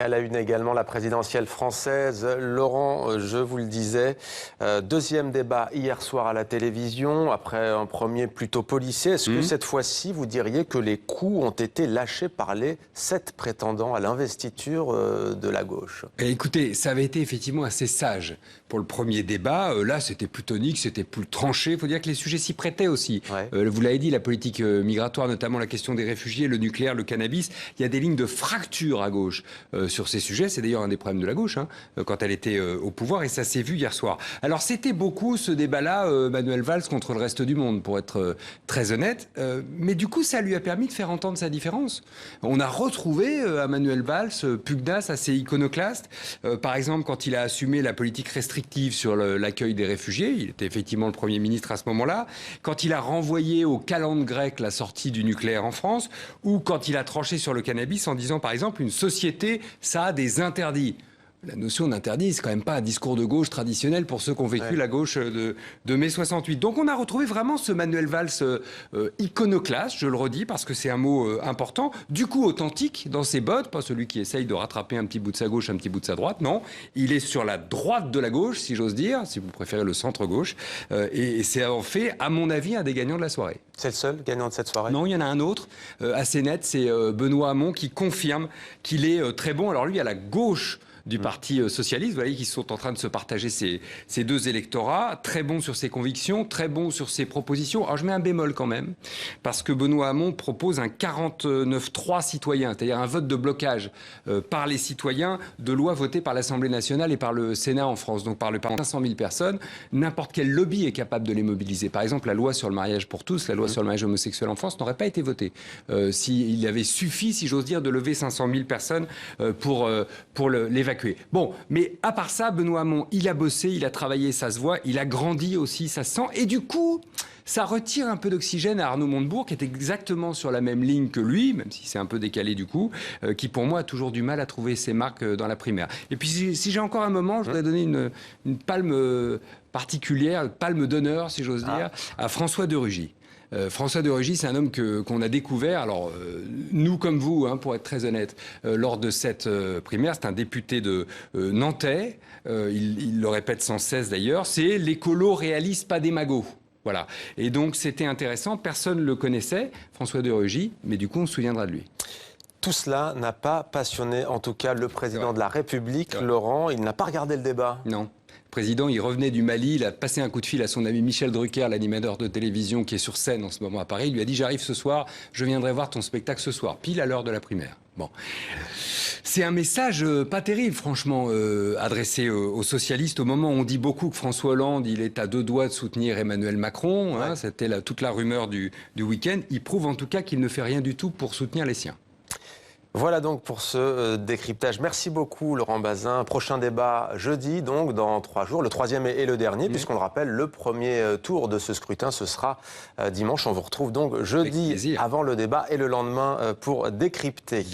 À la une également, la présidentielle française. Laurent, je vous le disais, deuxième débat hier soir à la télévision, après un premier plutôt policier. Est-ce que cette fois-ci, vous diriez que les coups ont été lâchés par les 7 prétendants à l'investiture de la gauche? Et écoutez, ça avait été effectivement assez sage pour le premier débat. Là, c'était plus tonique, c'était plus tranché. Il faut dire que les sujets s'y prêtaient aussi. Ouais. Vous l'avez dit, la politique migratoire, notamment la question des réfugiés, le nucléaire, le cannabis. Il y a des lignes de fracture à gauche sur ces sujets. C'est d'ailleurs un des problèmes de la gauche quand elle était au pouvoir, et ça s'est vu hier soir. Alors c'était beaucoup ce débat-là, Manuel Valls contre le reste du monde, pour être très honnête. Mais du coup, ça lui a permis de faire entendre sa différence. On a retrouvé à Manuel Valls pugnace assez iconoclaste. Par exemple, quand il a assumé la politique restrictive sur l'accueil des réfugiés, il était effectivement le Premier ministre à ce moment-là. Quand il a renvoyé au calende grec la sortie du nucléaire en France, ou quand il a tranché sur le cannabis en disant, par exemple, une société, ça a des interdits. La notion d'interdit, c'est quand même pas un discours de gauche traditionnel pour ceux qui ont vécu la gauche de mai 68. Donc on a retrouvé vraiment ce Manuel Valls iconoclaste, je le redis parce que c'est un mot important, du coup authentique dans ses bottes, pas celui qui essaye de rattraper un petit bout de sa gauche, un petit bout de sa droite, non. Il est sur la droite de la gauche, si j'ose dire, si vous préférez le centre-gauche, et c'est en fait, à mon avis, un des gagnants de la soirée. C'est le seul gagnant de cette soirée? Non, il y en a un autre, assez net, c'est Benoît Hamon qui confirme qu'il est très bon. Alors lui, à la gauche du Parti socialiste, vous voyez qu'ils sont en train de se partager ces deux électorats, très bon sur ses convictions, très bon sur ses propositions. Alors je mets un bémol quand même, parce que Benoît Hamon propose un 49-3 citoyen, c'est-à-dire un vote de blocage par les citoyens de lois votées par l'Assemblée nationale et par le Sénat en France, donc par le Parlement. 500 000 personnes, n'importe quel lobby est capable de les mobiliser. Par exemple, la loi sur le mariage pour tous, la loi sur le mariage homosexuel en France n'aurait pas été votée s'il avait suffi, si j'ose dire, de lever 500 000 personnes pour l'évacuer. Bon, mais à part ça, Benoît Hamon, il a bossé, il a travaillé, ça se voit, il a grandi aussi, ça se sent, et du coup, ça retire un peu d'oxygène à Arnaud Montebourg, qui est exactement sur la même ligne que lui, même si c'est un peu décalé du coup, qui pour moi a toujours du mal à trouver ses marques dans la primaire. Et puis si j'ai encore un moment, je voudrais donner une palme particulière, une palme d'honneur, si j'ose dire, à François de Rugy. François de Rugy, c'est un homme qu'on a découvert, alors nous comme vous, pour être très honnête, lors de cette primaire. C'est un député de nantais, il le répète sans cesse d'ailleurs, c'est l'écolo réaliste, pas démago. Voilà. Et donc c'était intéressant, personne ne le connaissait, François de Rugy, mais du coup on se souviendra de lui. Tout cela n'a pas passionné, en tout cas, le président de la République, Laurent. Il n'a pas regardé le débat. Non. Le président, il revenait du Mali, il a passé un coup de fil à son ami Michel Drucker, l'animateur de télévision qui est sur scène en ce moment à Paris. Il lui a dit « J'arrive ce soir, je viendrai voir ton spectacle ce soir, pile à l'heure de la primaire. » Bon. C'est un message pas terrible, franchement, adressé aux socialistes. Au moment où on dit beaucoup que François Hollande, il est à 2 doigts de soutenir Emmanuel Macron, c'était toute la rumeur du week-end. Il prouve en tout cas qu'il ne fait rien du tout pour soutenir les siens. Voilà donc pour ce décryptage. Merci beaucoup Laurent Bazin. Prochain débat jeudi, donc dans 3 jours, le 3e et le dernier, puisqu'on le rappelle, le premier tour de ce scrutin, ce sera dimanche. On vous retrouve donc jeudi avant le débat et le lendemain pour décrypter.